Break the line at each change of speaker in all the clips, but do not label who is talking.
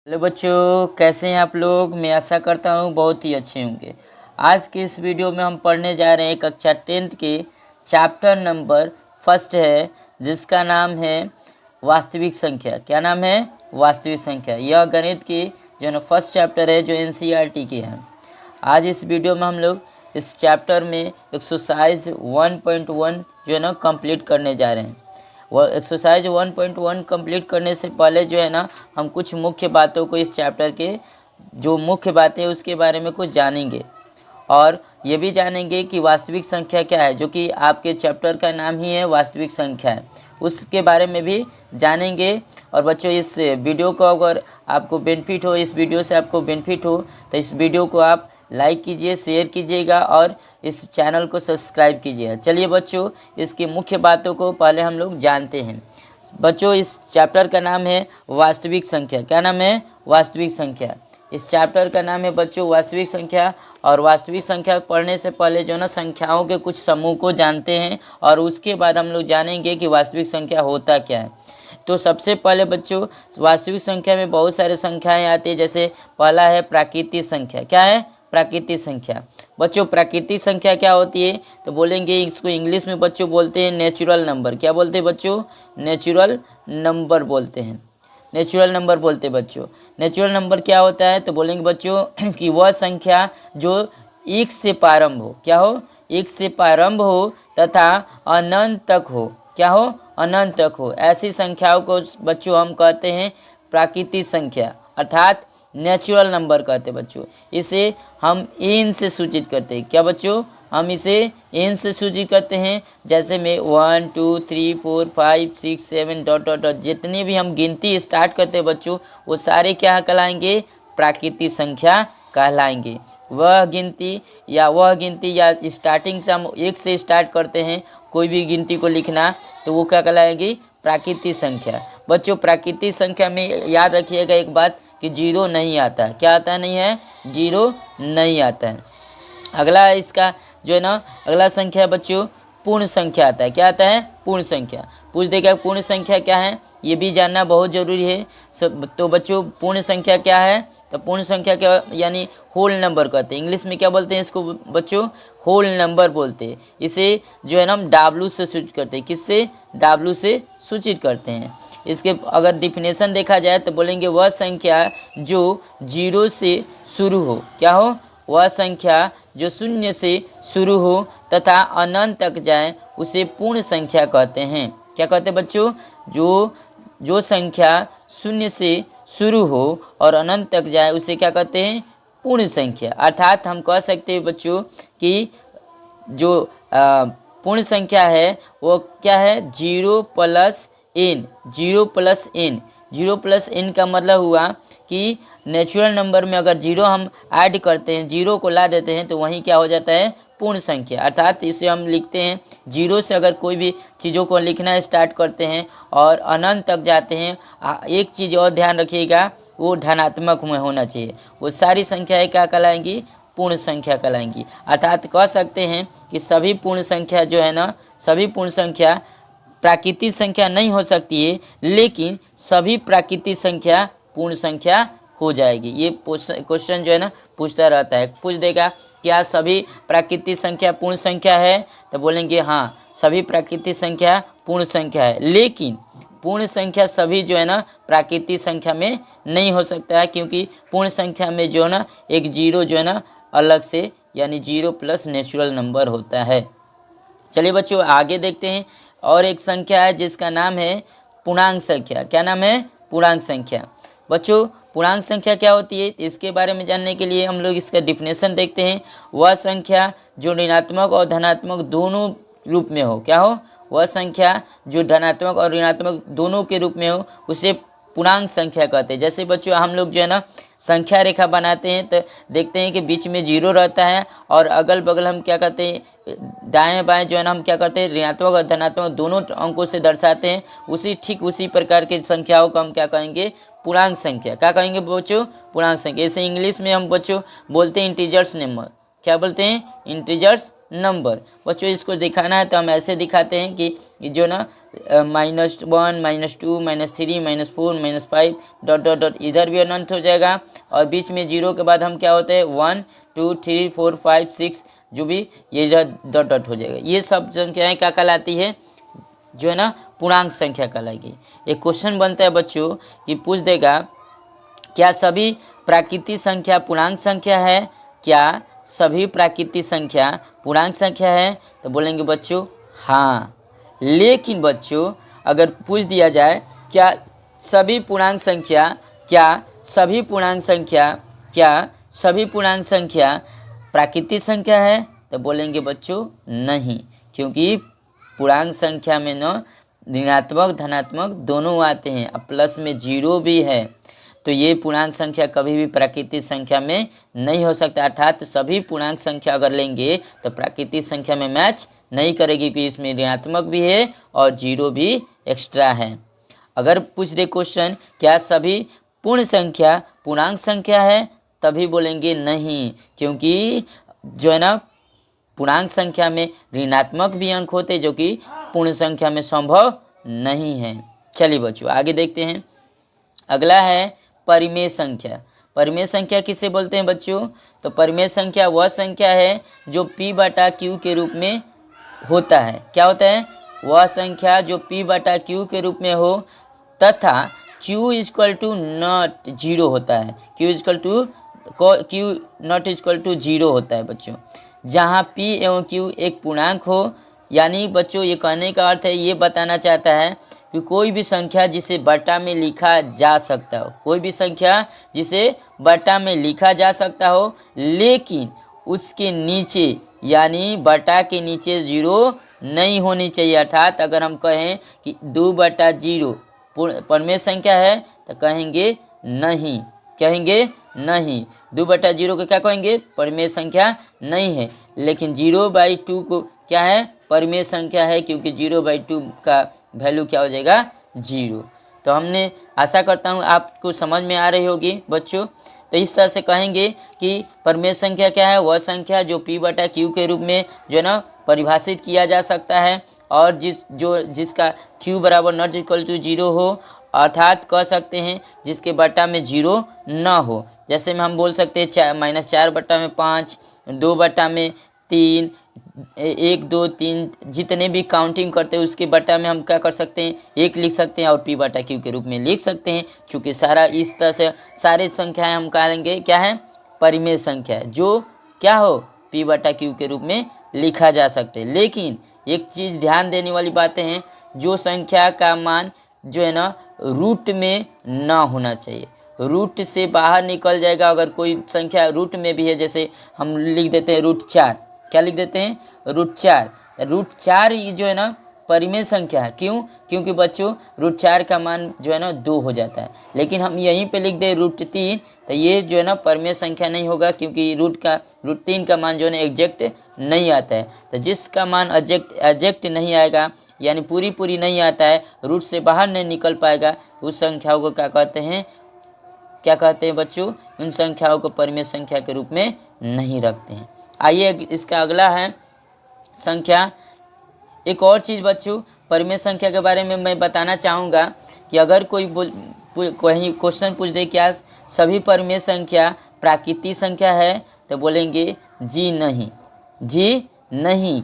Hello बच्चों, कैसे हैं आप लोग। मैं आशा करता हूँ बहुत ही अच्छे होंगे। आज के इस वीडियो में हम पढ़ने जा रहे हैं कक्षा 10th के चैप्टर नंबर फर्स्ट है, जिसका नाम है वास्तविक संख्या। क्या नाम है? वास्तविक संख्या। यह गणित की जो है ना फर्स्ट चैप्टर है, जो NCERT की है। आज इस वीडियो में हम लोग इस चैप्टर में एक्सरसाइज 1.1 जो है ना कंप्लीट करने जा रहे हैं। वह एक्सरसाइज 1.1 कंप्लीट करने से पहले जो है ना हम कुछ मुख्य बातों को, इस चैप्टर के जो मुख्य बातें उसके बारे में कुछ जानेंगे, और ये भी जानेंगे कि वास्तविक संख्या क्या है, जो कि आपके चैप्टर का नाम ही है वास्तविक संख्या है, उसके बारे में भी जानेंगे। और बच्चों, इस वीडियो को अगर आपको बेनिफिट हो, इस वीडियो से आपको बेनिफिट हो, तो इस वीडियो को आप लाइक कीजिए, शेयर कीजिएगा और इस चैनल को सब्सक्राइब कीजिएगा। चलिए बच्चों, इसकी मुख्य बातों को पहले हम लोग जानते हैं। बच्चों, इस चैप्टर का नाम है वास्तविक संख्या। क्या नाम है? वास्तविक संख्या। इस चैप्टर का नाम है बच्चों वास्तविक संख्या। और वास्तविक संख्या पढ़ने से पहले जो है ना संख्याओं के कुछ समूह को जानते हैं, और उसके बाद हम लोग जानेंगे कि वास्तविक संख्या होता क्या है। तो सबसे पहले बच्चों, वास्तविक संख्या में बहुत सारे संख्याएं आती है। जैसे पहला है प्राकृतिक संख्या। क्या है? प्राकृतिक संख्या। बच्चों, प्राकृतिक संख्या क्या होती है? तो बोलेंगे इसको इंग्लिश में बच्चों बोलते हैं नेचुरल नंबर। क्या बोलते हैं बच्चों? नेचुरल नंबर बोलते हैं। नेचुरल नंबर बोलते हैं बच्चों। नेचुरल नंबर क्या होता है? तो बोलेंगे बच्चों कि वह संख्या जो एक से प्रारंभ हो। क्या हो? एक से प्रारंभ हो तथा अनंत तक हो। क्या हो? अनंत तक हो। ऐसी संख्याओं को बच्चों हम कहते हैं प्राकृतिक संख्या, अर्थात नेचुरल नंबर कहते हैं बच्चों। इसे हम एन से सूचित करते हैं। क्या बच्चों? हम इसे एन से सूचित करते हैं। जैसे में 1 2 3 4 5 6 7 डॉट डॉट डॉट, जितनी भी हम गिनती स्टार्ट करते हैं बच्चों, वो सारे क्या कहलाएंगे? प्राकृतिक संख्या कहलाएंगे। वह गिनती या स्टार्टिंग से हम एक से स्टार्ट करते हैं कोई भी गिनती को लिखना, तो वो क्या कहलाएगी? प्राकृतिक संख्या। बच्चों, प्राकृतिक संख्या में याद रखिएगा एक बात कि जीरो नहीं आता है। क्या आता है? नहीं है, जीरो नहीं आता है। अगला इसका जो है ना अगला संख्या बच्चों पूर्ण संख्या आता है। क्या आता है? पूर्ण संख्या। पूछ देगा पूर्ण संख्या क्या है, ये भी जानना बहुत जरूरी है। तो बच्चों, पूर्ण संख्या क्या है? तो पूर्ण संख्या क्या यानी होल नंबर कहते हैं। इंग्लिश में क्या बोलते हैं इसको बच्चों? होल नंबर बोलते हैं। इसे जो है ना हम W से सूचित करते हैं। किससे? W से सूचित करते हैं। इसके अगर डिफिनेशन देखा जाए तो बोलेंगे वह संख्या जो जीरो से शुरू हो। क्या हो? वह संख्या जो शून्य से शुरू हो तथा अनंत तक जाए, उसे पूर्ण संख्या कहते हैं। क्या कहते हैं बच्चों? जो संख्या शून्य से शुरू हो और अनंत तक जाए, उसे क्या कहते हैं? पूर्ण संख्या। अर्थात हम कह सकते हैं बच्चों कि जो पूर्ण संख्या है वो क्या है? Zero plus N. Zero plus N. Zero plus N का मतलब हुआ कि नेचुरल नंबर में अगर जीरो हम ऐड करते हैं, जीरो को ला देते हैं, तो वहीं क्या हो जाता है? पूर्ण संख्या। अर्थात इसे हम लिखते हैं जीरो से अगर कोई भी चीज़ों को लिखना स्टार्ट करते हैं और अनंत तक जाते हैं, एक चीज़ और ध्यान रखिएगा, वो धनात्मक में होना चाहिए। वो सारी संख्याएं क्या कहलाएंगी? पूर्ण संख्या कहलाएंगी। अर्थात कह सकते हैं कि सभी पूर्ण संख्या जो है ना, सभी पूर्ण संख्या प्राकृतिक संख्या नहीं हो सकती है, लेकिन सभी प्राकृतिक संख्या पूर्ण संख्या हो जाएगी। ये क्वेश्चन जो है ना पूछता रहता है। पूछ देगा क्या सभी प्राकृतिक संख्या पूर्ण संख्या है? तो बोलेंगे हाँ, सभी प्राकृतिक संख्या पूर्ण संख्या है, लेकिन पूर्ण संख्या सभी जो है ना प्राकृतिक संख्या में नहीं हो सकता है, क्योंकि पूर्ण संख्या में जो है ना एक जीरो जो है ना अलग से, यानी जीरो प्लस नेचुरल नंबर होता है। चलिए बच्चों, आगे देखते हैं। और एक संख्या है जिसका नाम है पूर्णांक संख्या। क्या नाम है? पूर्णांक संख्या। बच्चों, पूर्णांक संख्या क्या होती है, इसके बारे में जानने के लिए हम लोग इसका डिफिनेशन देखते हैं। वह संख्या जो ऋणात्मक और धनात्मक दोनों रूप में हो। क्या हो? वह संख्या जो धनात्मक और ऋणात्मक दोनों के रूप में हो, उसे पूर्णांक संख्या कहते हैं। जैसे बच्चों, हम लोग जो है ना संख्या रेखा बनाते हैं तो देखते हैं कि बीच में जीरो रहता है, और अगल बगल हम क्या करते हैं, दाएं बाएं जो है ना हम क्या करते हैं, ऋणात्मक और धनात्मक दोनों अंकों से दर्शाते हैं। उसी प्रकार की संख्याओं को हम क्या कहेंगे? पूर्णांक संख्या। क्या कहेंगे बच्चों? पूर्णांक संख्या। इसे इंग्लिश में हम बच्चों बोलते हैं इंटीजर्स नंबर। क्या बोलते हैं? Integers number. बच्चों इसको दिखाना है तो हम ऐसे दिखाते हैं कि जो ना -1 -2 -3 -4 -5 डॉट डॉट डॉट इधर भी अनंत हो जाएगा और बीच में जीरो के बाद हम क्या होते हैं 1 2 3 4 5 6 जो भी ये डॉट डॉट हो जाएगा। ये सब संख्याएं क्या कहलाती है, जो है ना पूर्णांक संख्या कहलाएगी। एक क्वेश्चन बनता है बच्चों कि पूछ देगा क्या सभी प्राकृतिक संख्या पूर्णांक संख्या है, क्या सभी प्राकृतिक संख्या पूर्णांक संख्या है, तो बोलेंगे बच्चों हाँ। लेकिन बच्चों अगर पूछ दिया जाए क्या सभी पूर्णांक संख्या प्राकृतिक संख्या है, तो बोलेंगे बच्चों नहीं, क्योंकि पूर्णांक संख्या में न ऋणात्मक धनात्मक दोनों आते हैं, अब प्लस में जीरो भी है, तो ये पूर्णांक संख्या कभी भी प्राकृतिक संख्या में नहीं हो सकता। अर्थात सभी पूर्णांक संख्या अगर लेंगे तो प्राकृतिक संख्या में मैच नहीं करेगी, क्योंकि इसमें ऋणात्मक भी है और जीरो भी एक्स्ट्रा है। अगर पूछ दे क्वेश्चन क्या सभी पूर्ण संख्या पूर्णांक संख्या है, तभी बोलेंगे नहीं, क्योंकि जो है ना पूर्णांक संख्या में ऋणात्मक भी अंक होते जो कि पूर्ण संख्या में संभव नहीं है। चलिए बच्चों आगे देखते हैं। अगला है परिमेय संख्या। परिमेय संख्या किसे बोलते हैं बच्चों, तो परिमेय संख्या वह संख्या है जो p/q के रूप में होता है। क्या होता है, वह संख्या जो p/q के रूप में हो तथा q = नॉट जीरो होता है। q नॉट = जीरो होता है बच्चों, जहाँ p एवं q एक पूर्णांक हो। यानी बच्चों ये कहने का अर्थ है, ये बताना चाहता है कि कोई भी संख्या जिसे बटा में लिखा जा सकता हो, कोई भी संख्या जिसे बटा में लिखा जा सकता हो, लेकिन उसके नीचे यानी बटा के नीचे जीरो नहीं होनी चाहिए। अर्थात अगर हम कहें कि 2/0 परिमेय संख्या है तो कहेंगे नहीं, 2/0 को क्या कहेंगे, परिमेय संख्या नहीं है। लेकिन 0/2 को क्या है, परिमेय संख्या है, क्योंकि 0/2 का वैल्यू क्या हो जाएगा, 0। तो हमने आशा करता हूँ आपको समझ में आ रही होगी बच्चों। तो इस तरह से कहेंगे कि परिमेय संख्या क्या है, वह संख्या जो p/q के रूप में जो है ना परिभाषित किया जा सकता है और जिसका q बराबर नॉट इक्वल टू 0 हो, अर्थात कह सकते हैं जिसके बटा में जीरो ना हो। जैसे में हम बोल सकते हैं -4/5, 2/3, 1 2 3 जितने भी काउंटिंग करते हैं उसके बटा में हम क्या कर सकते हैं, 1 लिख सकते हैं और p/q के रूप में लिख सकते हैं। चूँकि सारा इस तरह से सारे संख्याएं हम कहेंगे क्या है, परिमेय संख्या है, जो क्या हो p/q के रूप में लिखा जा सकते हैं। लेकिन एक चीज़ ध्यान देने वाली बातें हैं, जो संख्या का मान जो है ना रूट में ना होना चाहिए, रूट से बाहर निकल जाएगा। अगर कोई संख्या रूट में भी है, जैसे हम लिख देते हैं √4, क्या लिख देते हैं, √4 ये जो है ना परिमेय संख्या है। क्यों, क्योंकि बच्चों √4 का मान जो है ना 2 हो जाता है। लेकिन हम यहीं पे लिख दें √3, तो ये जो है ना परिमेय संख्या नहीं होगा, क्योंकि √3 का मान जो है ना एग्जैक्ट नहीं आता है। तो जिसका मान एग्जैक्ट नहीं आएगा, यानी पूरी नहीं आता है, रूट से बाहर नहीं निकल पाएगा, उस संख्याओं को क्या कहते हैं बच्चों, उन संख्याओं को परिमेय संख्या के रूप में नहीं रखते हैं। आइए इसका अगला है संख्या। एक और चीज़ बच्चों परिमेय संख्या के बारे में मैं बताना चाहूँगा कि अगर कोई क्वेश्चन पूछ दे क्या सभी परिमेय संख्या प्राकृतिक संख्या है, तो बोलेंगे जी नहीं।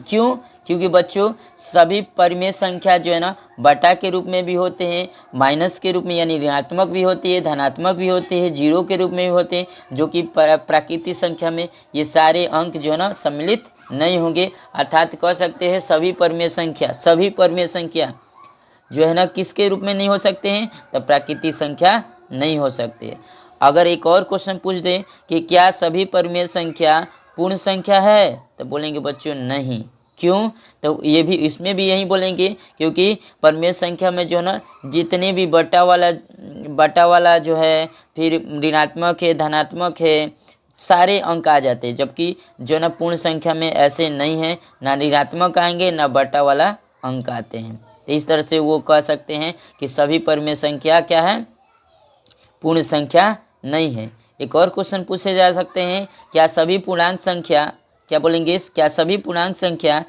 क्यों, क्योंकि बच्चों सभी परिमेय संख्या जो है ना बटा के रूप में भी होते हैं, माइनस के रूप में यानी ऋणात्मक भी होती है, धनात्मक भी होती है, जीरो के रूप में भी होते हैं, जो कि प्राकृतिक संख्या में ये सारे अंक जो है ना सम्मिलित नहीं होंगे। अर्थात कह सकते हैं सभी परिमेय संख्या जो है ना किसके रूप में नहीं हो सकते हैं, तो प्राकृतिक संख्या नहीं हो सकते। अगर एक और क्वेश्चन पूछ दे कि क्या सभी परिमेय संख्या पूर्ण संख्या है, तो बोलेंगे बच्चों नहीं। क्यों, तो ये भी इसमें भी यही बोलेंगे, क्योंकि परिमेय संख्या में जो है ना जितने भी बटा वाला जो है, फिर ऋणात्मक है, धनात्मक है, सारे अंक आ जाते हैं। जबकि जो ना पूर्ण संख्या में ऐसे नहीं है, ना ऋणात्मक आएंगे ना बटा वाला अंक आते हैं। तो इस तरह से वो कह सकते हैं कि सभी परिमेय संख्या क्या है, पूर्ण संख्या नहीं है। एक और क्वेश्चन पूछे जा सकते हैं क्या सभी पूर्णांक संख्या क्या बोलेंगे, क्या सभी पूर्णांक संख्या,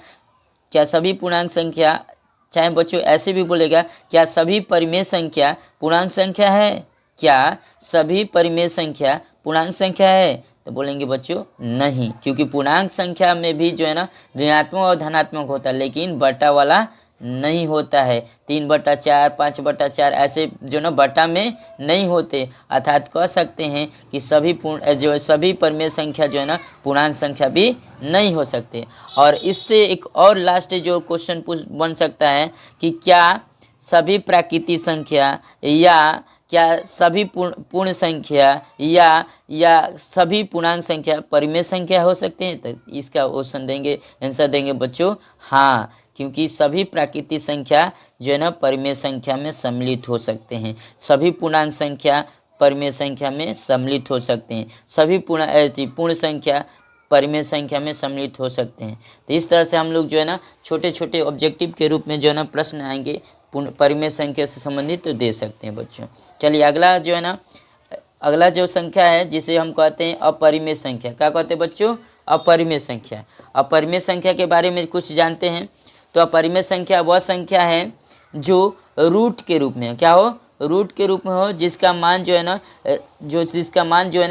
चाहे बच्चों ऐसे भी बोलेगा, क्या सभी परिमेय संख्या पूर्णांक संख्या है, क्या सभी परिमेय संख्या पूर्णांक संख्या है, तो बोलेंगे बच्चों नहीं, क्योंकि पूर्णांक संख्या में भी जो है ना ऋणात्मक और धनात्मक होता है, लेकिन बटा वाला नहीं होता है। 3/4, 5/4 ऐसे जो ना बटा में नहीं होते, अर्थात कह सकते हैं कि सभी परिमेय संख्या जो है ना पूर्णांक संख्या भी नहीं हो सकते। और इससे एक और लास्ट जो क्वेश्चन बन सकता है कि क्या सभी प्राकृतिक संख्या या क्या सभी पूर्ण संख्या या सभी पूर्णांक संख्या परिमेय संख्या हो सकते हैं, तो इसका ऑप्शन देंगे, आंसर देंगे बच्चों हाँ, क्योंकि सभी प्राकृतिक संख्या जो है ना परिमेय संख्या में सम्मिलित हो सकते हैं, सभी पूर्णांक संख्या परिमेय संख्या में सम्मिलित हो सकते हैं, सभी पूर्ण संख्या परिमेय संख्या में सम्मिलित हो सकते हैं। तो इस तरह से हम लोग जो है ना छोटे छोटे ऑब्जेक्टिव के रूप में जो है ना प्रश्न आएंगे परिमेय संख्या से संबंधित तो दे सकते हैं बच्चों। चलिए अगला जो है ना, अगला जो संख्या है जिसे हम कहते हैं अपरिमेय संख्या, क्या कहते हैं बच्चों, अपरिमेय संख्या। अपरिमेय संख्या के बारे में कुछ जानते हैं। तो अपरिमेय संख्या वह संख्या है जो रूट के रूप में, क्या हो, रूट के रूप में हो, जिसका मान जो है ना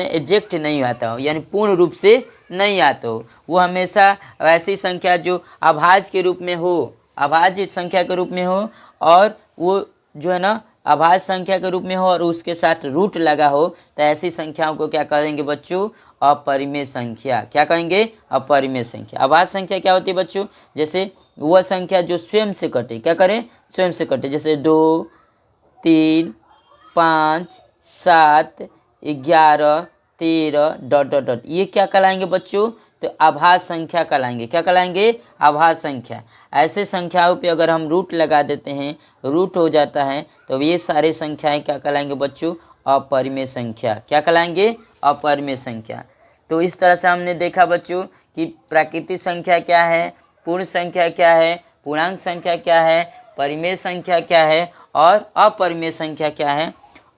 एग्जैक्ट नहीं आता हो, यानी पूर्ण रूप से नहीं आता हो। वो हमेशा ऐसी संख्या जो अभाज्य के रूप में हो, अभाज्य संख्या के रूप में हो, और वो जो है ना अभाज्य संख्या के रूप में हो और उसके साथ रूट लगा हो, तो ऐसी संख्याओं को क्या कहेंगे बच्चों, अपरिमेय संख्या। क्या कहेंगे, अपरिमेय संख्या। अभाज्य संख्या क्या होती है बच्चों, जैसे वह संख्या जो स्वयं से कटे, क्या करे, स्वयं से कटे, जैसे 2, 3, 5, 7, 11, 13 ... ये क्या कहलाएंगे बच्चों, तो अभाज्य संख्या कहलाएंगे। क्या कहलाएंगे, अभाज्य संख्या। ऐसे संख्याओं पे अगर हम रूट लगा देते हैं, रूट हो जाता है, तो ये सारी संख्याएं क्या कहलाएंगे बच्चों, अपरिमेय संख्या। क्या कहलाएंगे, अपरिमेय संख्या। तो इस तरह से हमने देखा बच्चों कि प्राकृतिक संख्या क्या है, पूर्ण संख्या क्या है, पूर्णांक संख्या क्या है, परिमेय संख्या क्या है और अपरिमेय संख्या क्या है।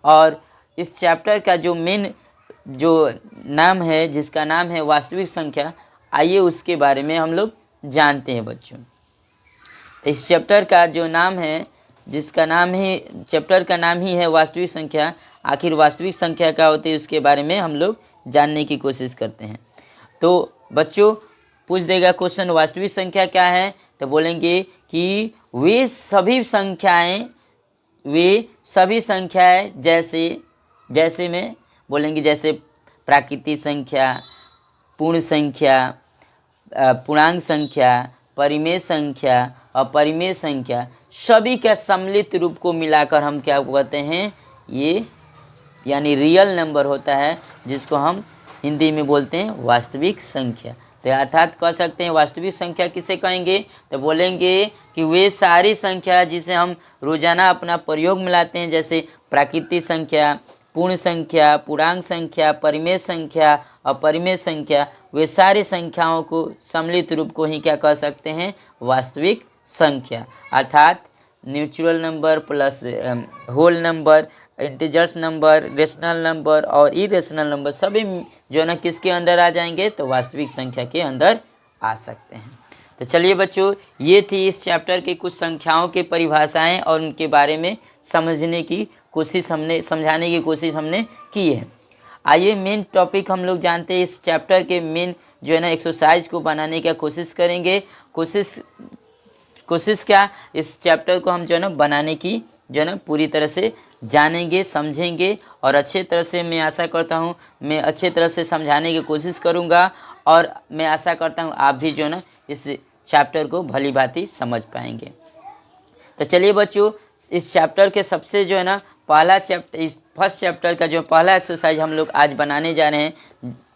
और इस चैप्टर का जो मेन जो नाम है, जिसका नाम है वास्तविक संख्या, आइए उसके बारे में हम लोग जानते हैं बच्चों। इस चैप्टर का जो नाम है, जिसका नाम है, चैप्टर का नाम ही है वास्तविक संख्या। आखिर वास्तविक संख्या क्या होती है उसके बारे में हम लोग जानने की कोशिश करते हैं। तो बच्चों पूछ देगा क्वेश्चन, वास्तविक संख्या क्या है, तो बोलेंगे कि वे सभी संख्याएं जैसे में बोलेंगे, जैसे प्राकृतिक संख्या, पूर्ण संख्या, पूर्णांक संख्या, परिमेय संख्या, अपरिमेय संख्या, सभी का सम्मिलित रूप को मिलाकर हम क्या कहते हैं, ये यानी रियल नंबर होता है, जिसको हम हिंदी में बोलते हैं वास्तविक संख्या। तो अर्थात कह सकते हैं वास्तविक संख्या किसे कहेंगे, तो बोलेंगे कि वे सारी संख्या जिसे हम रोजाना अपना प्रयोग में लाते हैं, जैसे प्राकृतिक संख्या, पूर्ण संख्या, पूर्णांक संख्या, परिमेय संख्या, अपरिमेय संख्या, वे सारी संख्याओं को सम्मिलित रूप को ही क्या कह सकते हैं, वास्तविक संख्या। अर्थात natural number plus whole number, integers number, rational number और इरेशनल नंबर सभी जो है ना किसके अंदर आ जाएंगे, तो वास्तविक संख्या के अंदर आ सकते हैं। तो चलिए बच्चों, ये थी इस चैप्टर की कुछ संख्याओं की परिभाषाएं और उनके बारे में समझाने की कोशिश हमने की है। आइए मेन टॉपिक हम लोग जानते हैं। इस चैप्टर के मेन जो है ना एक्सरसाइज को बनाने की कोशिश करेंगे। कोशिश क्या, इस चैप्टर को हम जो है ना बनाने की जो है ना पूरी तरह से जानेंगे, समझेंगे और अच्छे तरह से मैं आशा करता हूँ मैं अच्छे तरह से समझाने की कोशिश करूँगा, और मैं आशा करता हूँ आप भी जो है ना इस चैप्टर को भली भांति समझ पाएंगे। तो चलिए बच्चों, इस चैप्टर के सबसे जो है ना पहला चैप्टर, इस फर्स्ट चैप्टर का जो पहला एक्सरसाइज हम लोग आज बनाने जा रहे हैं,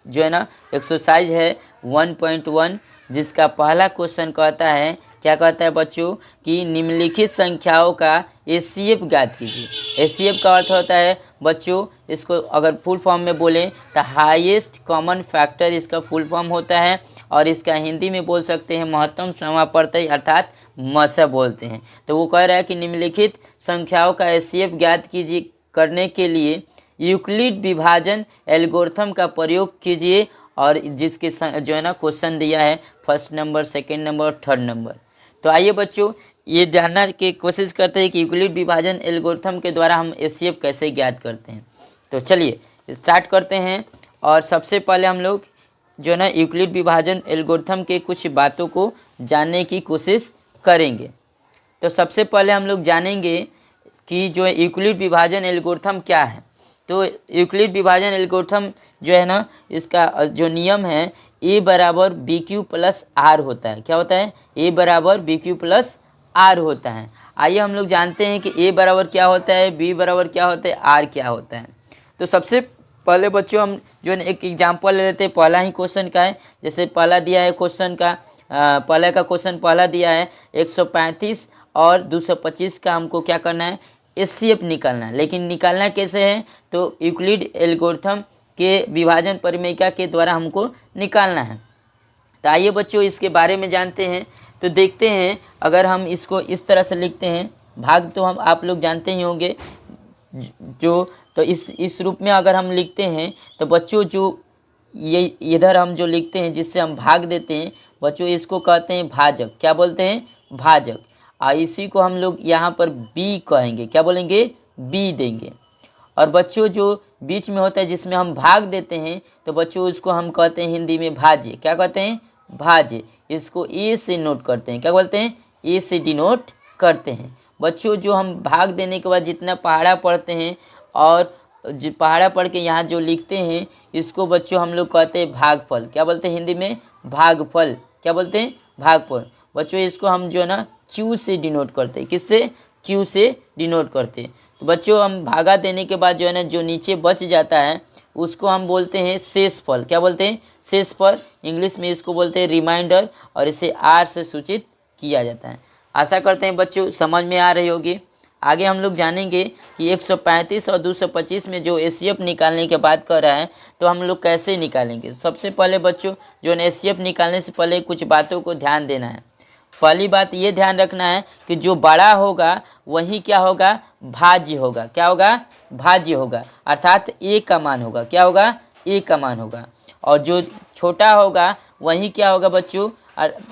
जो है ना एक्सरसाइज है 1.1, जिसका पहला क्वेश्चन कहता है, क्या कहता है बच्चों, कि निम्नलिखित संख्याओं का एचसीएफ ज्ञात कीजिए। एचसीएफ का अर्थ होता है बच्चों, इसको अगर फुल फॉर्म में बोलें तो हाईएस्ट कॉमन फैक्टर इसका फुल फॉर्म होता है, और इसका हिंदी में बोल सकते हैं महत्तम समापवर्ती, अर्थात मसा बोलते हैं। तो वो कह रहा है कि निम्नलिखित संख्याओं का एचसीएफ ज्ञात कीजिए, करने के लिए यूक्लिड विभाजन एल्गोरिथम का प्रयोग कीजिए और जिसके जो है ना क्वेश्चन दिया है फर्स्ट नंबर, सेकंड नंबर और थर्ड नंबर। तो आइए बच्चों ये जानना की कोशिश करते हैं कि यूक्लिड विभाजन एल्गोरिथम के द्वारा हम एचसीएफ कैसे ज्ञात करते हैं। तो चलिए स्टार्ट करते हैं। और सबसे पहले हम लोग जो है ना यूक्लिड विभाजन एल्गोरिथम के कुछ बातों को जानने की कोशिश करेंगे। तो सबसे पहले हम लोग जानेंगे कि जो है यूक्लिड विभाजन एल्गोरिथम क्या है। तो यूक्लिड विभाजन एल्गोरिथम जो है ना इसका जो नियम है ए बराबर बी क्यू प्लस आर होता है। क्या होता है? ए बराबर बी क्यू प्लस आर होता है। आइए हम लोग जानते हैं कि ए बराबर क्या होता है, बी बराबर क्या होता है, आर क्या होता है। तो सबसे पहले बच्चों हम जो है एक एग्जांपल ले लेते हैं। पहला ही क्वेश्चन का है, जैसे पहला दिया है क्वेश्चन का पहले का क्वेश्चन पहला दिया है 135 और 225 का हमको क्या करना है, एचसीएफ निकालना है। लेकिन निकालना कैसे है? तो यूक्लिड एल्गोरिथम के विभाजन परिमेयिका के द्वारा हमको निकालना है। तो आइए बच्चों इसके बारे में जानते हैं। तो देखते हैं अगर हम इसको इस तरह से लिखते हैं, भाग तो हम आप लोग जानते ही होंगे जो, तो इस रूप में अगर हम लिखते हैं तो बच्चों जो ये इधर हम जो लिखते हैं जिससे हम भाग देते हैं बच्चों, इसको कहते हैं भाजक। क्या बोलते हैं? भाजक। और इसी को हम लोग यहाँ पर बी कहेंगे। क्या बोलेंगे? बी देंगे। और बच्चों जो बीच में होता है जिसमें हम भाग देते हैं तो बच्चों उसको हम कहते हैं हिंदी में भाज्य। क्या कहते हैं? भाज्य। इसको ए से नोट करते हैं। क्या बोलते हैं? ए से डिनोट करते हैं। बच्चों जो हम भाग देने के बाद जितना पहाड़ा पढ़ते हैं और जो पहाड़ा पढ़ के यहाँ जो लिखते हैं इसको बच्चों हम लोग कहते हैं भागफल। क्या बोलते हैं हिंदी में? भागफल। क्या बोलते हैं? भागफल। बच्चों इसको हम जो है ना क्यू से डिनोट करते हैं। किससे? क्यू से डिनोट करते हैं। तो बच्चों हम भागा देने के बाद जो है ना जो नीचे बच जाता है उसको हम बोलते हैं शेषफल। क्या बोलते हैं? शेषफल। इंग्लिश में इसको बोलते हैं रिमाइंडर और इसे आर से सूचित किया जाता है। आशा करते हैं बच्चों समझ में आ रही होगी। आगे हम लोग जानेंगे कि 135 और 225 में जो एचसीएफ निकालने की बात कर रहा है तो हम लोग कैसे निकालेंगे। सबसे पहले बच्चों जो है एचसीएफ निकालने से पहले कुछ बातों को ध्यान देना है। पहली बात ये ध्यान रखना है कि जो बड़ा होगा वही क्या होगा, भाज्य होगा। क्या होगा? भाज्य होगा, अर्थात ए का मान होगा। क्या होगा? ए का मान होगा। और जो छोटा होगा वही क्या होगा बच्चों,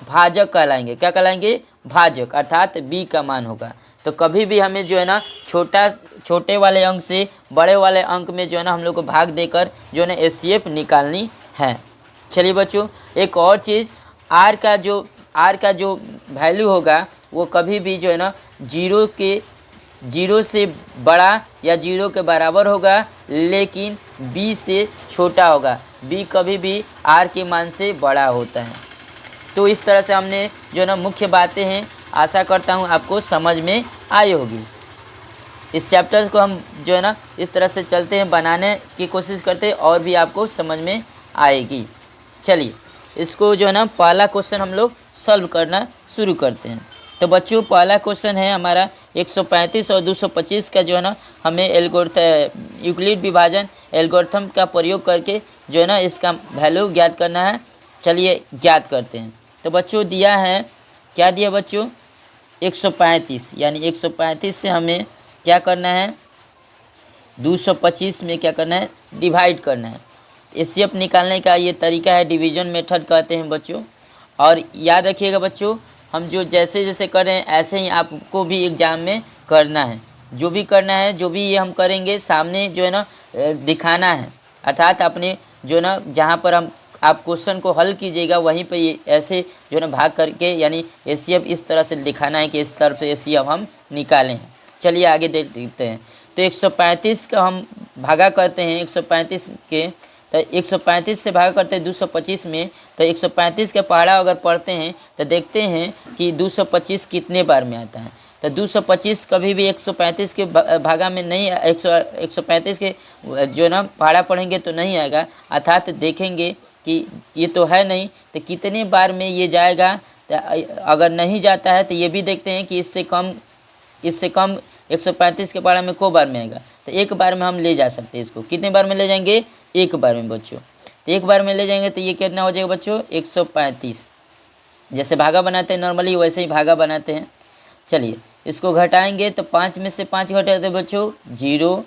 भाजक कहलाएंगे। क्या कहलाएंगे? भाजक, अर्थात बी का मान होगा। तो कभी भी हमें जो है ना छोटे वाले अंक से बड़े वाले अंक में जो है ना हम लोग को भाग देकर जो है ना एचसीएफ निकालनी है। चलिए बच्चों एक और चीज़, आर का जो वैल्यू होगा वो कभी भी जो है ना जीरो से बड़ा या जीरो के बराबर होगा, लेकिन बी से छोटा होगा। बी कभी भी आर के मान से बड़ा होता है। तो इस तरह से हमने जो है ना मुख्य बातें हैं, आशा करता हूँ आपको समझ में आई होगी। इस चैप्टर्स को हम जो है ना इस तरह से चलते हैं, बनाने की कोशिश करते हैं और भी आपको समझ में आएगी। चलिए इसको जो है ना पहला क्वेश्चन हम लोग सॉल्व करना शुरू करते हैं। तो बच्चों पहला क्वेश्चन है हमारा 135 और 225 का जो है ना हमें यूक्लिड विभाजन एल्गोरिथम का प्रयोग करके जो है ना इसका वैल्यू ज्ञात करना है। चलिए ज्ञात करते हैं। तो बच्चों दिया है, क्या दिया बच्चों, 135, यानी 135 से हमें क्या करना है, 225 में क्या करना है, डिवाइड करना है। एचसीएफ निकालने का ये तरीका है, डिवीजन मेथड कहते हैं बच्चों। और याद रखिएगा बच्चों हम जो जैसे जैसे कर रहे हैं ऐसे ही आपको भी एग्ज़ाम में करना है। जो भी करना है, जो भी ये हम करेंगे सामने जो है ना दिखाना है, अर्थात अपने जो है ना जहाँ पर आप क्वेश्चन को हल कीजिएगा वहीं पे ये ऐसे जो है ना भाग करके, यानी एचसीएफ इस तरह से दिखाना है कि इस तरह से एचसीएफ हम निकाले हैं। चलिए आगे देखते हैं। तो 135 का हम भागा करते हैं 135 के, तो 135 से भागा करते हैं 225 में। तो 135 का पहाड़ा अगर पढ़ते हैं तो देखते हैं कि 225 कितने बार में आता है। तो 225 कभी भी 135 के भागा में नहीं, 135 के जो ना पहाड़ा पढ़ेंगे तो नहीं आएगा, अर्थात देखेंगे कि ये तो है नहीं, तो कितने बार में ये जाएगा। तो अगर नहीं जाता है तो ये भी देखते हैं कि इससे कम 135 के पहाड़ा में को बार में आएगा। तो एक बार में हम ले जा सकते हैं इसको। कितने बार में ले जाएंगे? एक बार में बच्चों। तो एक बार में ले जाएंगे तो ये कितना हो जाएगा बच्चों, 135। जैसे भागा बनाते हैं नॉर्मली वैसे ही भागा बनाते हैं। चलिए इसको घटाएंगे तो 5 में से 5 घटाते बच्चों 0,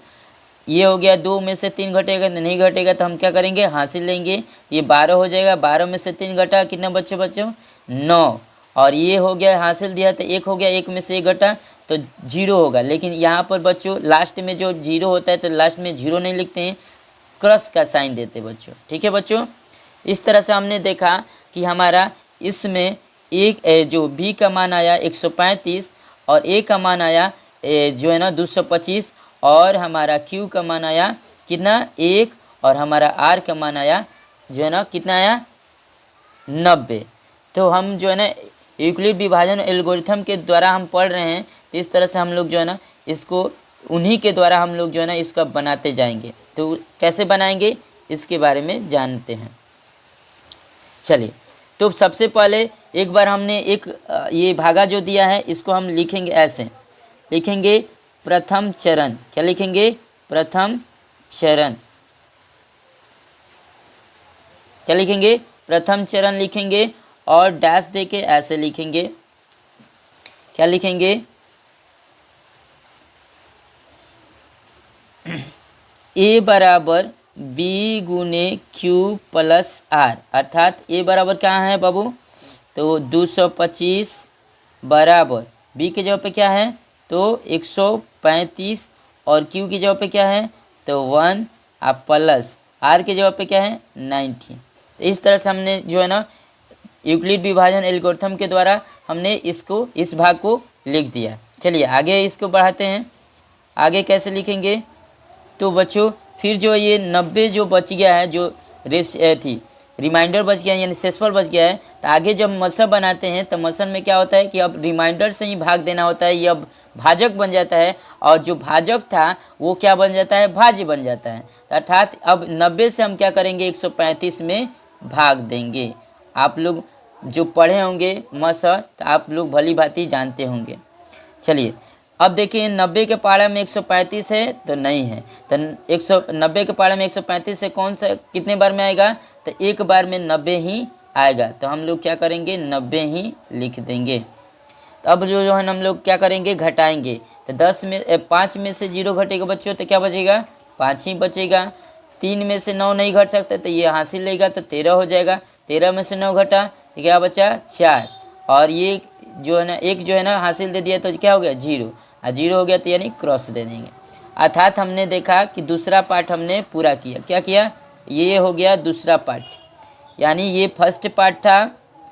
ये हो गया 2 में से 3 घटेगा, नहीं घटेगा तो हम क्या करेंगे, हासिल लेंगे। तो ये 12 हो जाएगा, 12 में से 3 घटा, कितना बच्चों 9। और ये हो गया हासिल दिया तो 1 हो गया, 1 में से 1 घटा तो 0 होगा। लेकिन यहाँ पर बच्चों लास्ट में जो 0 होता है तो लास्ट में 0 नहीं लिखते हैं, क्रॉस का साइन देते बच्चों। ठीक है बच्चों, इस तरह से हमने देखा कि हमारा इसमें एक जो बी का मान आया 135 और ए का मान आया जो है ना 225 और हमारा क्यू का मान आया कितना 1 और हमारा आर का मान आया जो है ना कितना आया 90। तो हम जो है ना यूक्लिड विभाजन एल्गोरिथम के द्वारा हम पढ़ रहे हैं, तो इस तरह से हम लोग जो है ना इसको उन्हीं के द्वारा हम लोग जो है ना इसका बनाते जाएंगे। तो कैसे बनाएंगे इसके बारे में जानते हैं। चलिए, तो सबसे पहले एक बार हमने एक ये भागा जो दिया है इसको हम लिखेंगे, ऐसे लिखेंगे प्रथम चरण। क्या लिखेंगे, प्रथम चरण। क्या लिखेंगे, प्रथम चरण लिखेंगे और डैश देके ऐसे लिखेंगे। क्या लिखेंगे, ए बराबर बी गुने क्यू प्लस आर, अर्थात ए बराबर क्या है बाबू, तो 225 बराबर बी की जगह पे क्या है तो 135 और क्यू की जगह पे क्या है तो 1 और प्लस आर की जगह पे क्या है 90। तो इस तरह से हमने जो है ना यूक्लिड विभाजन एल्गोरिथम के द्वारा हमने इसको इस भाग को लिख दिया। चलिए आगे इसको बढ़ाते हैं। आगे कैसे लिखेंगे, तो बच्चों फिर जो ये 90 जो बच गया है, जो रेस थी रिमाइंडर बच गया यानी शेषफल बच गया है, तो आगे जब मसल बनाते हैं तो मसल में क्या होता है कि अब रिमाइंडर से ही भाग देना होता है, ये अब भाजक बन जाता है और जो भाजक था वो क्या बन जाता है, भाज्य बन जाता है। अर्थात अब 90 से हम क्या करेंगे 135 में भाग देंगे। आप लोग जो पढ़े होंगे मसल तो आप लोग भली भांति जानते होंगे। चलिए अब देखिए 90 के पारा में 135 है तो नहीं है, तो 190 के पारा में 135 से कौन सा कितने बार में आएगा, तो एक बार में 90 ही आएगा। तो हम लोग क्या करेंगे 90 ही लिख देंगे। तो अब जो है हम लोग क्या करेंगे घटाएंगे, तो 5 में से 0 घटेगा बच्चों तो क्या बचेगा 5 ही बचेगा। 3 में से 9 नहीं घट सकता तो ये हासिल लेगा तो 13 हो जाएगा। 13 में से 9 घटा तो क्या बचा 4 और ये जो है ना एक जो है ना हासिल दे दिया तो क्या हो गया 0 और 0 हो गया तो यानी क्रॉस दे देंगे। अर्थात हमने देखा कि दूसरा पार्ट हमने पूरा किया। क्या किया, ये हो गया दूसरा पार्ट, यानी ये फर्स्ट पार्ट था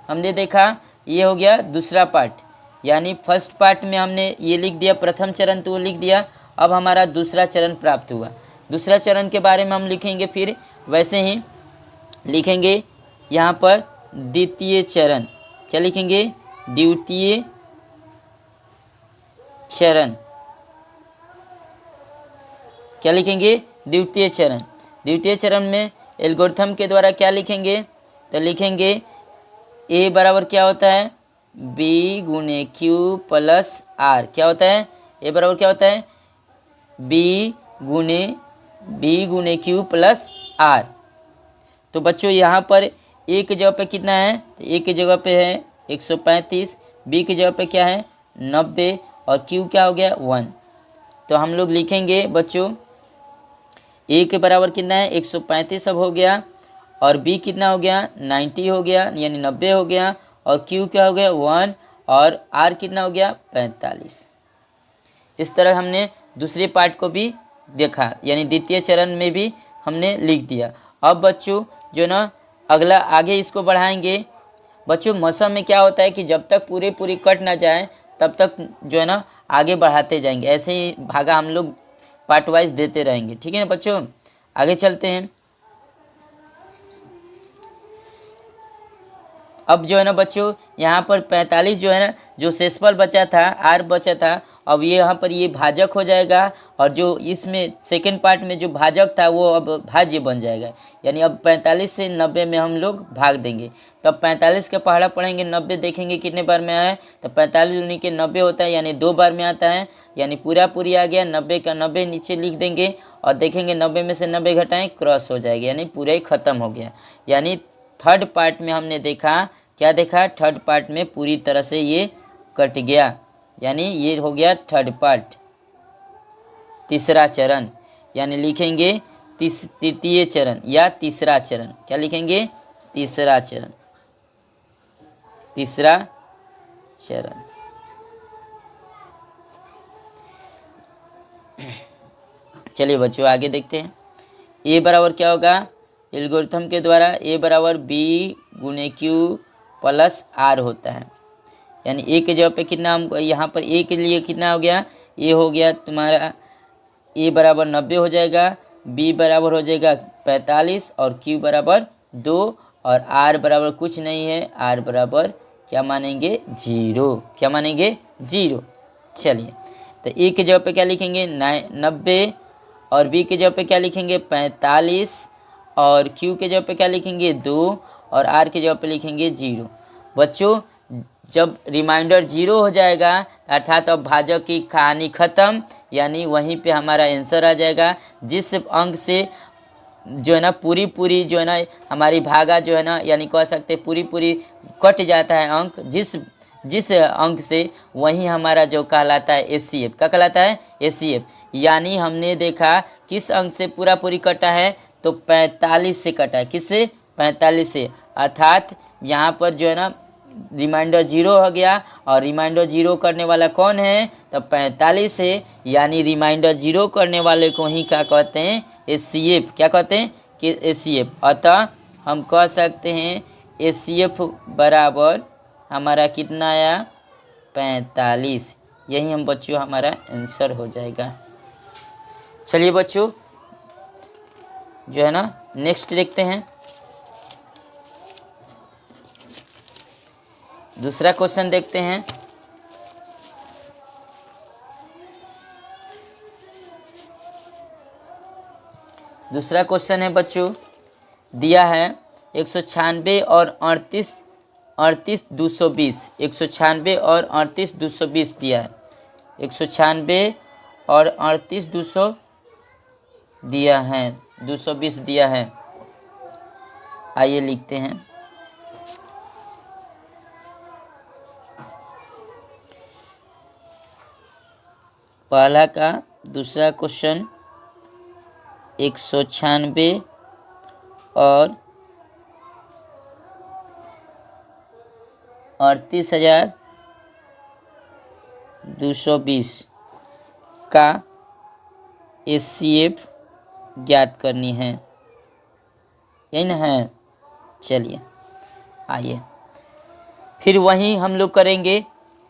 हमने देखा, ये हो गया दूसरा पार्ट। यानी फर्स्ट पार्ट में हमने ये लिख दिया प्रथम चरण तो वो लिख दिया। अब हमारा दूसरा चरण प्राप्त हुआ। दूसरा चरण के बारे में हम लिखेंगे, फिर वैसे ही लिखेंगे यहाँ पर द्वितीय चरण। क्या लिखेंगे, द्वितीय चरण। क्या लिखेंगे, द्वितीय चरण। द्वितीय चरण में एल्गोरिथम के द्वारा क्या लिखेंगे, तो लिखेंगे ए बराबर क्या होता है बी गुने क्यू प्लस आर। क्या होता है, ए बराबर क्या होता है बी गुने क्यू प्लस आर। तो बच्चों यहाँ पर ए की जगह पे कितना है, तो ए की जगह पे है 135, बी की जगह पे क्या है 90 और क्यू क्या हो गया 1। तो हम लोग लिखेंगे बच्चों ए के बराबर कितना है 135 अब हो गया और बी कितना हो गया 90 हो गया यानी 90 हो गया और क्यू क्या हो गया 1 और आर कितना हो गया 45। इस तरह हमने दूसरे पार्ट को भी देखा, यानी द्वितीय चरण में भी हमने लिख दिया। अब बच्चों जो ना अगला आगे इसको बढ़ाएंगे। बच्चों मौसम में क्या होता है कि जब तक पूरी कट ना जाए तब तक जो है ना आगे बढ़ाते जाएंगे। ऐसे ही भागा हम लोग पार्ट वाइज देते रहेंगे। ठीक है ना बच्चों, आगे चलते हैं। अब जो है ना बच्चों यहाँ पर 45 जो है ना जो शेषफल बचा था आर बचा था, अब ये यहाँ पर ये भाजक हो जाएगा और जो इसमें सेकेंड पार्ट में जो भाजक था वो अब भाज्य बन जाएगा। यानी अब 45 से 90 में हम लोग भाग देंगे। तब 45 का पहाड़ा पढ़ेंगे 90 देखेंगे कितने बार में आया है, तो 45 उन्हीं के 90 होता है यानी 2 बार में आता है, यानी पूरी आ गया। 90 का 90 नीचे लिख देंगे और देखेंगे 90 में से 90 घटाएं क्रॉस हो जाएगा, यानी पूरा ही खत्म हो गया। यानी थर्ड पार्ट में हमने देखा, क्या देखा, थर्ड पार्ट में पूरी तरह से ये कट गया, यानी ये हो गया थर्ड पार्ट, तीसरा चरण। यानी लिखेंगे तृतीय चरण या तीसरा चरण। क्या लिखेंगे? तीसरा चरण, तीसरा चरण। चलिए बच्चों आगे देखते हैं। ए बराबर क्या होगा? एल्गोरिथम के द्वारा ए बराबर बी गुणे क्यू प्लस आर होता है। यानी ए के जगह पे कितना, हम यहाँ पर ए के लिए कितना हो गया? ए हो गया तुम्हारा, ए बराबर 90 हो जाएगा, बी बराबर हो जाएगा 45 और क्यू बराबर 2 और आर बराबर कुछ नहीं है, आर बराबर क्या मानेंगे? 0। क्या मानेंगे? 0। चलिए तो ए के जगह पे क्या लिखेंगे? 90 और बी के जगह पे क्या लिखेंगे? 45 और क्यू के जगह पे क्या लिखेंगे? 2 और आर के जगह पे लिखेंगे 0। बच्चों जब रिमाइंडर 0 हो जाएगा अर्थात अब भाजक की कहानी ख़त्म, यानी वहीं पे हमारा आंसर आ जाएगा। जिस अंक से जो है ना पूरी जो है ना हमारी भागा जो है ना, यानी कह सकते पूरी कट जाता है अंक, जिस अंक से वही हमारा जो कहलाता है एचसीएफ। क्या कहलाता है? एचसीएफ। यानी हमने देखा किस अंक से पूरी कटा है? तो 45 से कटा है। किससे? 45 से। अर्थात यहाँ पर जो है ना रिमाइंडर 0 हो गया और रिमाइंडर 0 करने वाला कौन है? तो 45 है। यानी रिमाइंडर 0 करने वाले को ही क्या कहते हैं? एचसीएफ। क्या कहते हैं? कि एचसीएफ। अतः हम कह सकते हैं एचसीएफ बराबर हमारा कितना आया? 45। यही हम बच्चों हमारा आंसर हो जाएगा। चलिए बच्चों जो है ना नेक्स्ट देखते हैं। दूसरा क्वेश्चन देखते हैं। दूसरा क्वेश्चन है बच्चों, दिया है 196 और 38 220। 196 और 38 220 दिया है। 196 और 38 200 दिया है, 220 दिया है। आइए लिखते हैं। पहला का दूसरा क्वेश्चन 196 और 38,220 का एचसीएफ ज्ञात करनी है। यही ना है? चलिए आइए फिर वहीं हम लोग करेंगे।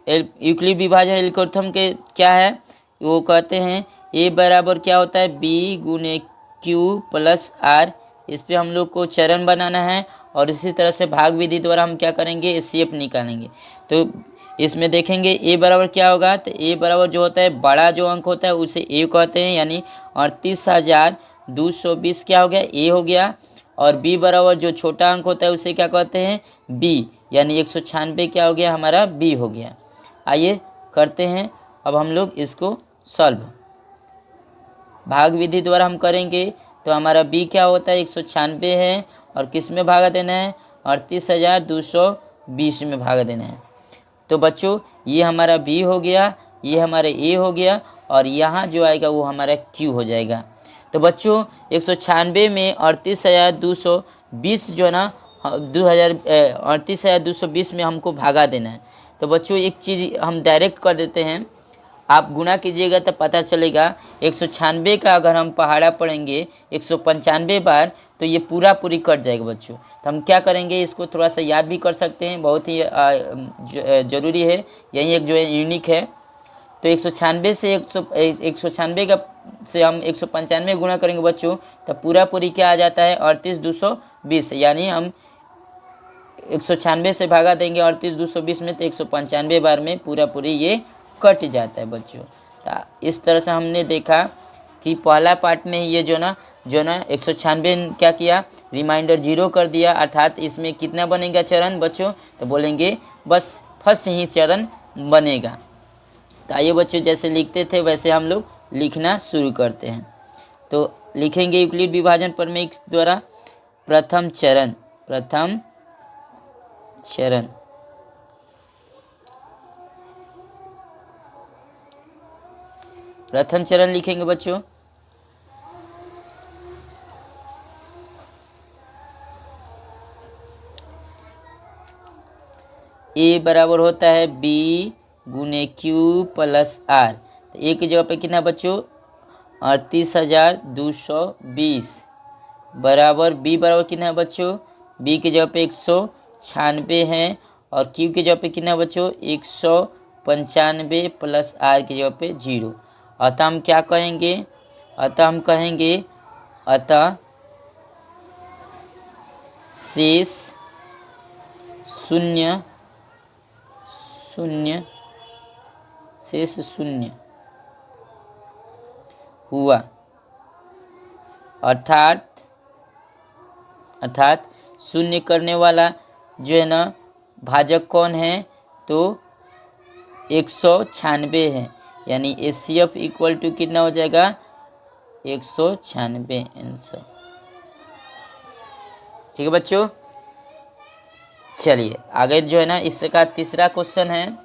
यूक्लिड विभाजन एल्गोरिथम के क्या है? वो कहते हैं ए बराबर क्या होता है? बी गुणे क्यू प्लस आर। इस पे हम लोग को चरण बनाना है और इसी तरह से भाग विधि द्वारा हम क्या करेंगे? एचसीएफ निकालेंगे। तो इसमें देखेंगे ए बराबर क्या होगा? तो ए बराबर जो होता है बड़ा जो अंक होता है उसे ए कहते हैं, यानी 38,220 क्या हो गया? ए हो गया। और बी बराबर जो छोटा अंक होता है उसे क्या कहते हैं? बी, यानी 196 क्या हो गया? हमारा बी हो गया। आइए करते हैं अब हम लोग इसको सॉल्व। भाग विधि द्वारा हम करेंगे तो हमारा बी क्या होता है? 196 है और किस में भागा देना है? 38,220 में भागा देना है। तो बच्चों ये हमारा बी हो गया, ये हमारा ए हो गया और यहाँ जो आएगा वो हमारा क्यू हो जाएगा। तो बच्चों 196 में 38,220 जो है ना 38,220 में हमको भागा देना है। तो बच्चों एक चीज़ हम डायरेक्ट कर देते हैं, आप गुना कीजिएगा तो पता चलेगा 196 का अगर हम पहाड़ा पढ़ेंगे 195 बार तो ये पूरी कट जाएगा बच्चों। तो हम क्या करेंगे? इसको थोड़ा सा याद भी कर सकते हैं, बहुत ही ज़रूरी है, यही एक जो है यूनिक है। तो 196 से 196 का से हम 195 गुना करेंगे बच्चों तो पूरी क्या आ जाता है? 38,220। यानी हम 196 से भागा देंगे 38,220 में तो 195 बार में पूरी ये कट जाता है बच्चों। तो इस तरह से हमने देखा कि पहला पार्ट में ये जो ना 196 क्या किया? रिमाइंडर 0 कर दिया। अर्थात इसमें कितना बनेगा चरण बच्चों? तो बोलेंगे बस फर्स्ट ही चरण बनेगा। तो आइए बच्चों जैसे लिखते थे वैसे हम लोग लिखना शुरू करते हैं। तो लिखेंगे यूक्लिड विभाजन प्रमेय द्वारा प्रथम चरण। प्रथम चरण लिखेंगे बच्चों। ए बराबर होता है बी गुने क्यू प्लस आर। तो ए की जगह पे कितना बच्चों 38,220 बराबर बी बराबर कितना है बच्चों, बी की जगह पे 196 है और क्यू की जगह पे कितना है बच्चों 195 प्लस आर की जगह पे 0। अतः हम क्या कहेंगे, अतः हम कहेंगे अतः शेष शून्य शून्य शेष शून्य हुआ। अर्थात शून्य करने वाला जो है ना भाजक कौन है, तो 196 है, यानी HCF इक्वल टू कितना हो जाएगा 196 आंसर। ठीक है बच्चों, चलिए आगे जो है ना इसका तीसरा क्वेश्चन है,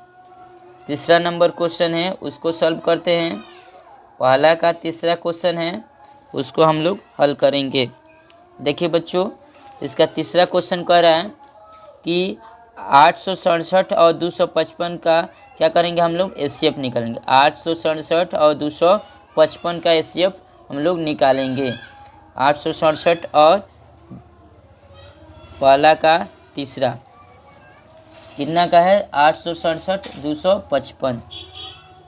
तीसरा नंबर क्वेश्चन है उसको सॉल्व करते हैं। पहला का तीसरा क्वेश्चन है उसको हम लोग हल करेंगे। देखिए बच्चों, इसका तीसरा क्वेश्चन कह रहा है कि 867 और 255 का क्या करेंगे हम लोग HCF निकालेंगे। 867 और 255 का HCF हम लोग निकालेंगे। 867 और पहला का तीसरा कितना का है 867 255,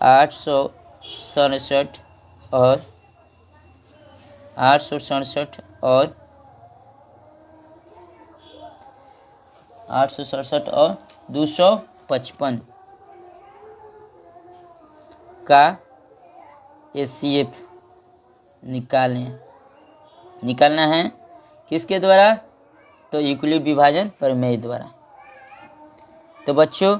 867 और 867 और 867 और 255 का HCF निकालना है किसके द्वारा, तो यूक्लिड विभाजन प्रमेय द्वारा। तो बच्चों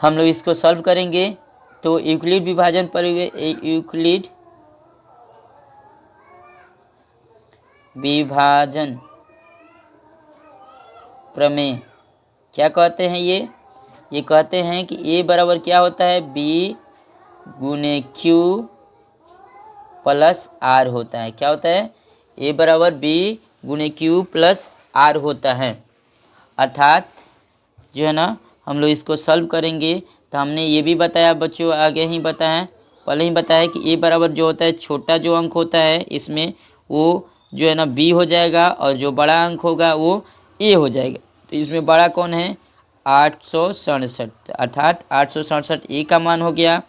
हम लोग इसको सॉल्व करेंगे। तो यूक्लिड विभाजन प्रमेय, यूक्लिड विभाजन प्रमेय क्या कहते हैं, ये कहते हैं कि ए बराबर क्या होता है बी गुने क्यू प्लस आर होता है। क्या होता है, ए बराबर बी गुने क्यू प्लस आर होता है। अर्थात जो है ना हम लोग इसको सॉल्व करेंगे। तो हमने ये भी बताया बच्चों, आगे ही बताया, पहले ही बताया कि ए बराबर जो होता है छोटा जो अंक होता है इसमें वो जो है ना बी हो जाएगा और जो बड़ा अंक होगा वो ए हो जाएगा। तो इसमें बड़ा कौन है 867, अर्थात 867 ए का मान हो गया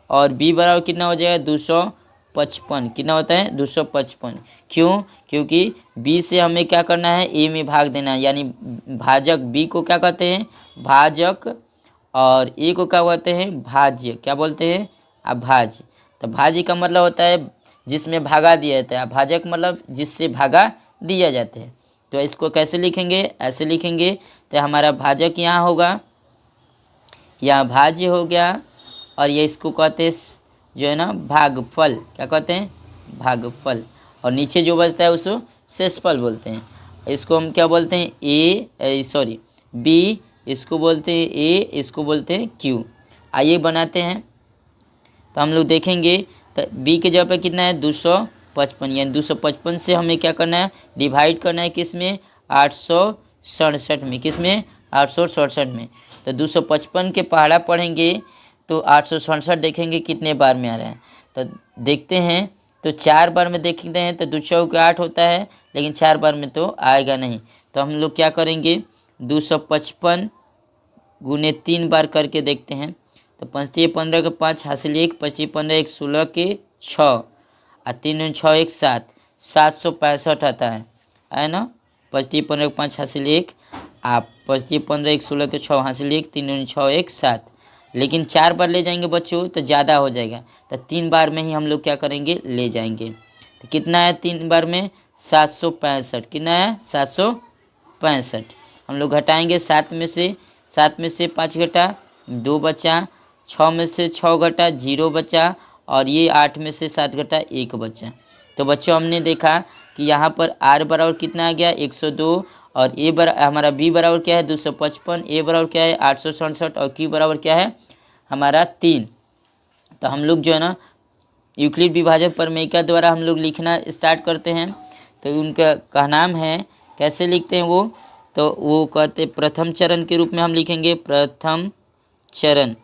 और बी बराबर कितना हो जाएगा 255। कितना होता है 255। क्यों, क्योंकि बी से हमें क्या करना है ए में भाग देना है, यानी भाजक बी को क्या कहते हैं भाजक और ए को क्या कहते हैं भाज्य। क्या बोलते हैं अभाज्य। तो भाज्य का मतलब होता है जिसमें भागा दिया जाता है, भाजक मतलब जिससे भागा दिया जाता है। तो इसको कैसे लिखेंगे, ऐसे लिखेंगे। तो हमारा भाजक यहाँ होगा, यहाँ भाज्य हो गया और ये इसको कहते हैं जो है ना भागफल। क्या कहते हैं भागफल। और नीचे जो बचता है उसको शेषफल बोलते हैं। इसको हम क्या बोलते हैं बी, इसको बोलते हैं ए, इसको बोलते हैं क्यू। आइए बनाते हैं। तो हम लोग देखेंगे तो बी के जगह पे कितना है 255, यानी 255 से हमें क्या करना है डिवाइड करना है किस में 867 में, किस में 867 में। तो 255 के पहाड़ा पढ़ेंगे तो 867 देखेंगे कितने बार में आ रहा है। तो देखते हैं, तो 4 बार में देखते हैं तो 2 चौके 8 होता है, लेकिन 4 बार में तो आएगा नहीं। तो हम लोग क्या करेंगे 255 गुने 3 बार करके देखते हैं। तो 5 15 के 5 हासिल 1, 25 15 1 16 के 6 और 3 6 1 7, 765 आता है ना। 25 15 के 5 हासिल 1, आप 25 15 1 16 के 6 हासिल 1, 3 6 1 7। लेकिन 4 बार ले जाएंगे बच्चों तो ज़्यादा हो जाएगा, तो 3 बार में ही हम लोग क्या करेंगे ले जाएंगे। तो कितना है 3 बार में 765। कितना है 765। हम लोग घटाएंगे 7 में से 5 घटा 2 बचा, 6 में से 6 घटा 0 बचा और ये 8 में से 7 घटा 1 बचा। तो बच्चों हमने देखा कि यहाँ पर आर बराबर कितना आ गया 102 और ए बराबर हमारा बी बराबर क्या है 255, ए बराबर क्या है 867 और क्यू बराबर क्या है हमारा 3। तो हम लोग जो है ना यूक्लिड विभाजन प्रमेय के द्वारा हम लोग लिखना स्टार्ट करते हैं। तो उनका नाम है कैसे लिखते हैं वो तो वो कहते प्रथम चरण के रूप में हम लिखेंगे प्रथम चरण,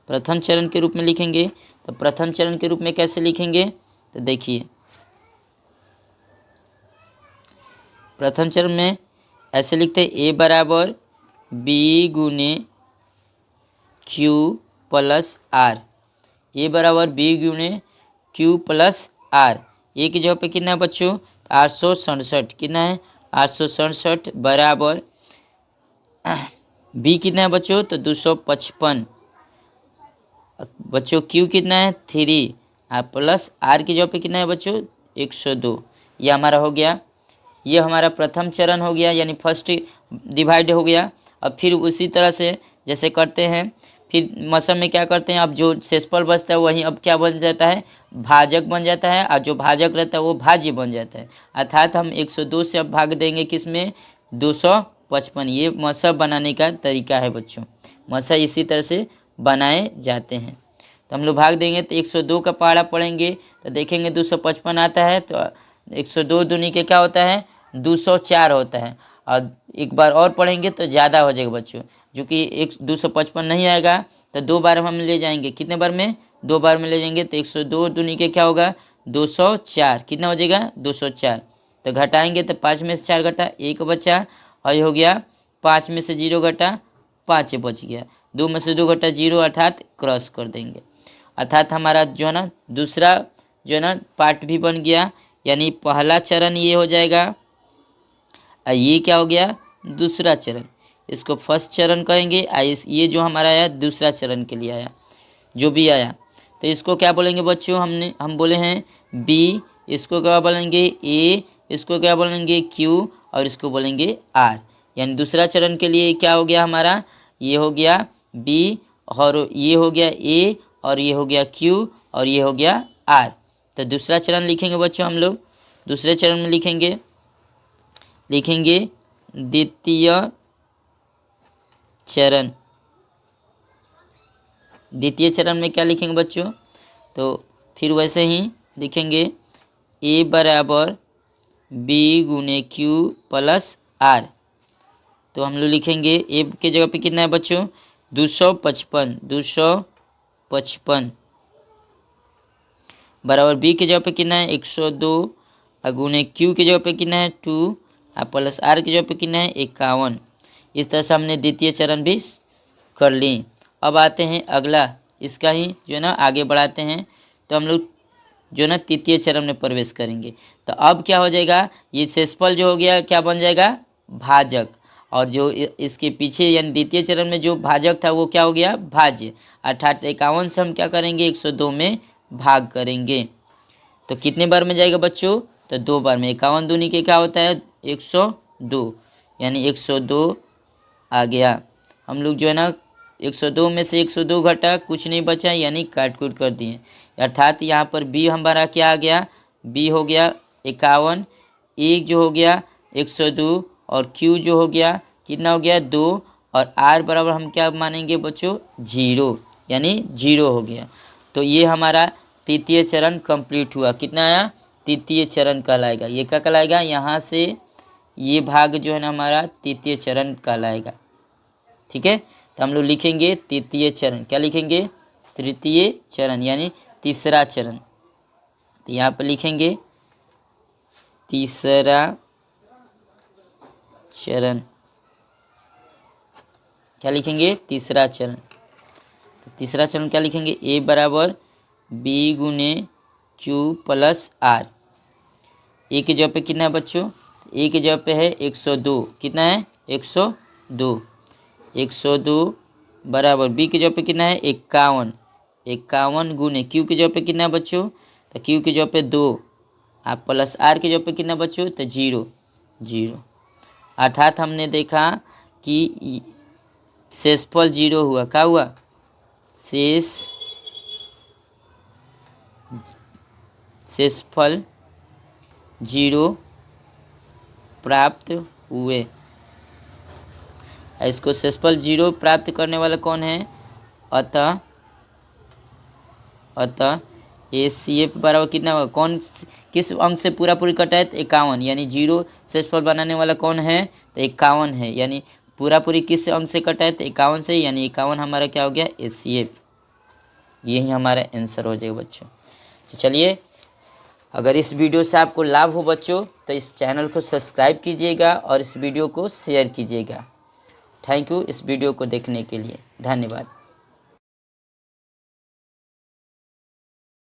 प्रथम चरण के रूप में लिखेंगे। तो प्रथम चरण के रूप में कैसे लिखेंगे, तो देखिए प्रथम चरण में ऐसे लिखते हैं ए बराबर बी गुने क्यू प्लस आर, ए बराबर बी गुने क्यू प्लस आर। ए की जगह पे कितना है बच्चों, 867, कितना है 867 बराबर बी कितना है बच्चों, तो 255 बच्चों, क्यू कितना है 3 प्लस आर की जगह पे कितना है बच्चों 102। ये हमारा हो गया, ये हमारा प्रथम चरण हो गया, यानी फर्स्ट डिवाइड हो गया। अब फिर उसी तरह से जैसे करते हैं, फिर मसम में क्या करते हैं, अब जो शेषफल बचता है वही अब क्या बन जाता है, भाजक बन जाता है, और जो भाजक रहता है वो भाज्य बन जाता है। अर्थात हम 102 से अब भाग देंगे किसमें, 255। ये मसब बनाने का तरीका है बच्चों, मसा इसी तरह से बनाए जाते हैं। तो हम लोग भाग देंगे तो 102 का पहाड़ा पढ़ेंगे तो देखेंगे 255 आता है, तो 102 दूनी के क्या होता है 204 होता है। और एक बार और पढ़ेंगे तो ज़्यादा हो जाएगा बच्चों, जो कि 255 नहीं आएगा तो 2 बार हम ले जाएंगे, कितने बार में 2 बार में ले जाएंगे। तो 102 दूनी के क्या होगा 204, कितना हो जाएगा 204। तो घटाएंगे तो 5 में से 4 घटा 1 बचा, और ये हो गया 5 में से 0 घटा 5 बच गया, 2 में से 2 घटा 0, अर्थात क्रॉस कर देंगे। अर्थात हमारा जो है ना दूसरा जो है ना पार्ट भी बन गया, यानी पहला चरण ये हो जाएगा, और ये क्या हो गया दूसरा चरण, इसको फर्स्ट चरण कहेंगे। ये जो हमारा आया दूसरा चरण के लिए आया, जो भी आया तो इसको क्या बोलेंगे बच्चों, हम बोले हैं बी, इसको क्या बोलेंगे ए, इसको क्या बोलेंगे क्यू, और इसको बोलेंगे आर। यानी दूसरा चरण के लिए क्या हो गया हमारा, ये हो गया बी, और ये हो गया ए, और ये हो गया क्यू, और ये हो गया आर। तो दूसरा चरण लिखेंगे बच्चों, हम लोग दूसरे चरण में लिखेंगे द्वितीय चरण। द्वितीय चरण में क्या लिखेंगे बच्चों, तो फिर वैसे ही लिखेंगे ए बराबर बी गुने क्यू प्लस आर। तो हम लोग लिखेंगे ए के जगह पे कितना है बच्चों 255 बराबर बी के जगह पे कितना है 102, और गुने क्यू के जगह पे कितना है 2, और प्लस आर के जगह पे कितना है 51। इस तरह से हमने द्वितीय चरण भी कर ली। अब आते हैं अगला, इसका ही जो है ना आगे बढ़ाते हैं। तो हम लोग जो ना तृतीय चरण में प्रवेश करेंगे। तो अब क्या हो जाएगा, ये शेषफल जो हो गया क्या बन जाएगा भाजक, और जो इसके पीछे यानी द्वितीय चरण में जो भाजक था वो क्या हो गया भाज्य। अर्थात 51 से हम क्या करेंगे 102 में भाग करेंगे। तो कितने बार में जाएगा बच्चों, तो 2 बार में। 51 दूनी के क्या होता है 102, यानी 102 आ गया। हम लोग जो है ना 102 में से 102 घटा, कुछ नहीं बचा, यानी काट कूट कर दिए। अर्थात यहाँ पर बी हमारा क्या आ गया, बी हो गया 51, एक जो हो गया 102, और क्यू जो हो गया कितना हो गया 2, और आर बराबर हम क्या मानेंगे बच्चों 0, यानी 0 हो गया। तो ये हमारा तृतीय चरण कंप्लीट हुआ। कितना आया तृतीय चरण कहलाएगा। ये क्या कहलाएगा, यहाँ से ये भाग जो है ना हमारा तृतीय चरण कहलाएगा। ठीक है, तो हम लोग लिखेंगे तृतीय चरण, क्या लिखेंगे तृतीय चरण यानी तीसरा चरण। तो यहाँ पर लिखेंगे तीसरा चरण, क्या लिखेंगे तीसरा चरण। तो तीसरा चरण क्या लिखेंगे ए बराबर बी गुने क्यू प्लस आर। ए के जगह पे कितना है बच्चों, ए के जगह पे है 102, कितना है 102, 102 बराबर बी के जगह पे कितना है 51, 51 गुने क्यू के जगह पे कितना है बच्चों, तो क्यू के जगह पे 2, आप प्लस आर के जगह पे कितना बच्चों, तो 0, 0। अर्थात हमने देखा कि शेषफल 0 हुआ। क्या हुआ, शेषफल 0 प्राप्त हुए। इसको शेषफल 0 प्राप्त करने वाला कौन है, अतः HCF बराबर कितना होगा, किस अंक से पूरा पूरी कटा है, तो 51, यानी 0 से फल बनाने वाला कौन है, तो 51 है, यानी पूरा पूरी किस अंक से कटा है, तो 51 से, यानी 51 हमारा क्या हो गया, HCF। यही हमारा आंसर हो जाएगा बच्चों। तो चलिए, अगर इस वीडियो से आपको लाभ हो बच्चों, तो इस चैनल को सब्सक्राइब कीजिएगा और इस वीडियो को शेयर कीजिएगा। थैंक यू इस वीडियो को देखने के लिए, धन्यवाद।